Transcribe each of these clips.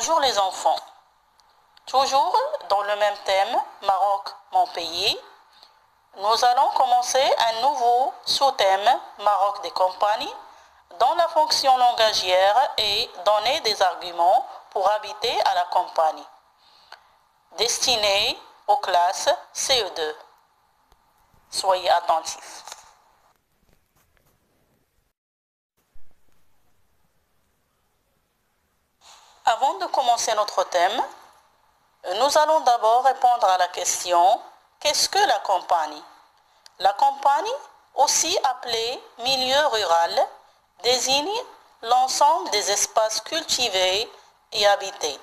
Bonjour les enfants. Toujours dans le même thème, Maroc, mon pays, nous allons commencer un nouveau sous-thème, Maroc des compagnies, dans la fonction langagière et donner des arguments pour habiter à la campagne, destiné aux classes CE2. Soyez attentifs. Avant de commencer notre thème, nous allons d'abord répondre à la question « Qu'est-ce que la campagne ?» La campagne, aussi appelée milieu rural, désigne l'ensemble des espaces cultivés et habités.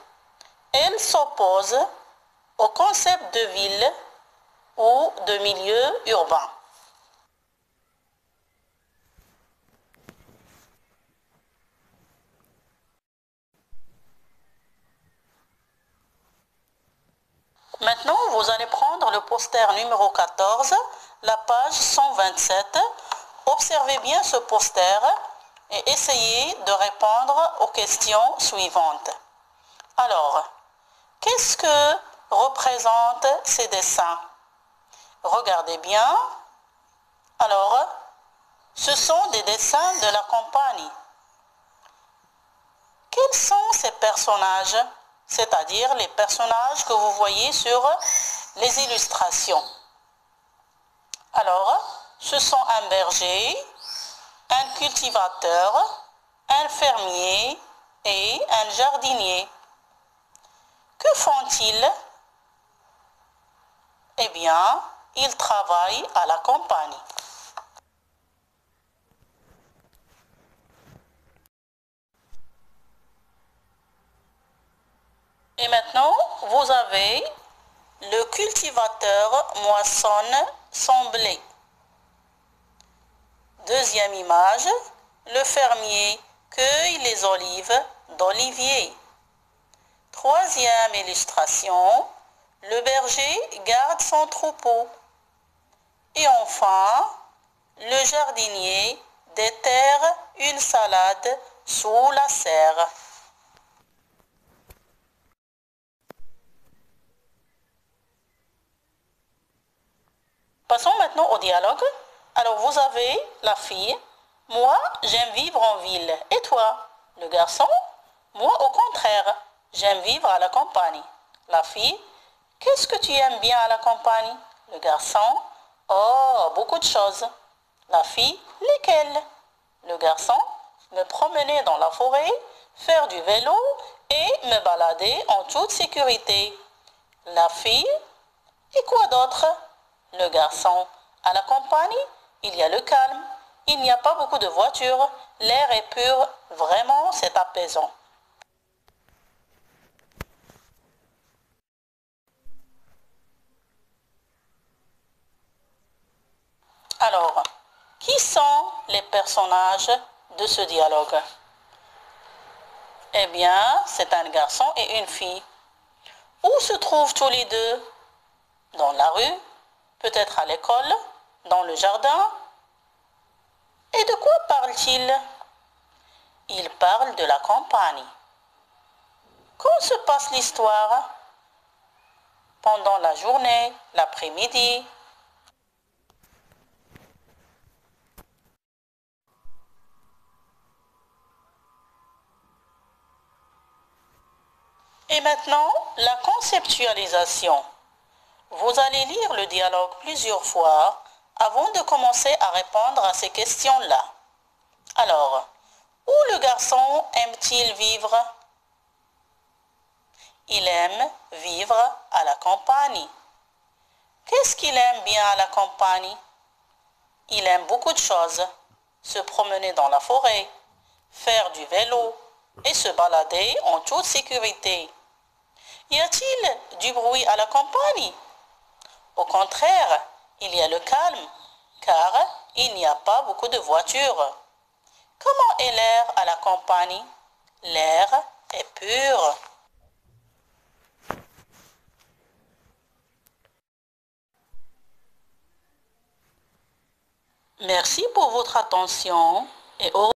Elle s'oppose au concept de ville ou de milieu urbain. Maintenant, vous allez prendre le poster numéro 14, la page 127. Observez bien ce poster et essayez de répondre aux questions suivantes. Alors, qu'est-ce que représentent ces dessins? Regardez bien. Alors, ce sont des dessins de la campagne. Quels sont ces personnages? C'est-à-dire les personnages que vous voyez sur les illustrations. Alors, ce sont un berger, un cultivateur, un fermier et un jardinier. Que font-ils? Eh bien, ils travaillent à la campagne. Et maintenant, vous avez le cultivateur moissonne son blé. Deuxième image, le fermier cueille les olives d'olivier. Troisième illustration, le berger garde son troupeau. Et enfin, le jardinier déterre une salade sous la serre. Passons maintenant au dialogue. Alors vous avez la fille. Moi, j'aime vivre en ville. Et toi? Le garçon? Moi, au contraire, j'aime vivre à la campagne. La fille. Qu'est-ce que tu aimes bien à la campagne? Le garçon. Oh, beaucoup de choses. La fille. Lesquelles? Le garçon. Me promener dans la forêt, faire du vélo et me balader en toute sécurité. La fille. Et quoi d'autre? Le garçon. À la campagne, il y a le calme. Il n'y a pas beaucoup de voitures. L'air est pur. Vraiment, c'est apaisant. Alors, qui sont les personnages de ce dialogue? Eh bien, c'est un garçon et une fille. Où se trouvent tous les deux? Dans la rue, peut-être à l'école, dans le jardin. Et de quoi parle-t-il? Il parle de la campagne. Quand se passe l'histoire? Pendant la journée, l'après-midi. Et maintenant, la conceptualisation. Vous allez lire le dialogue plusieurs fois avant de commencer à répondre à ces questions-là. Alors, où le garçon aime-t-il vivre? Il aime vivre à la campagne. Qu'est-ce qu'il aime bien à la campagne? Il aime beaucoup de choses. Se promener dans la forêt, faire du vélo et se balader en toute sécurité. Y a-t-il du bruit à la campagne? Au contraire, il y a le calme, car il n'y a pas beaucoup de voitures. Comment est l'air à la campagne? L'air est pur. Merci pour votre attention et au revoir.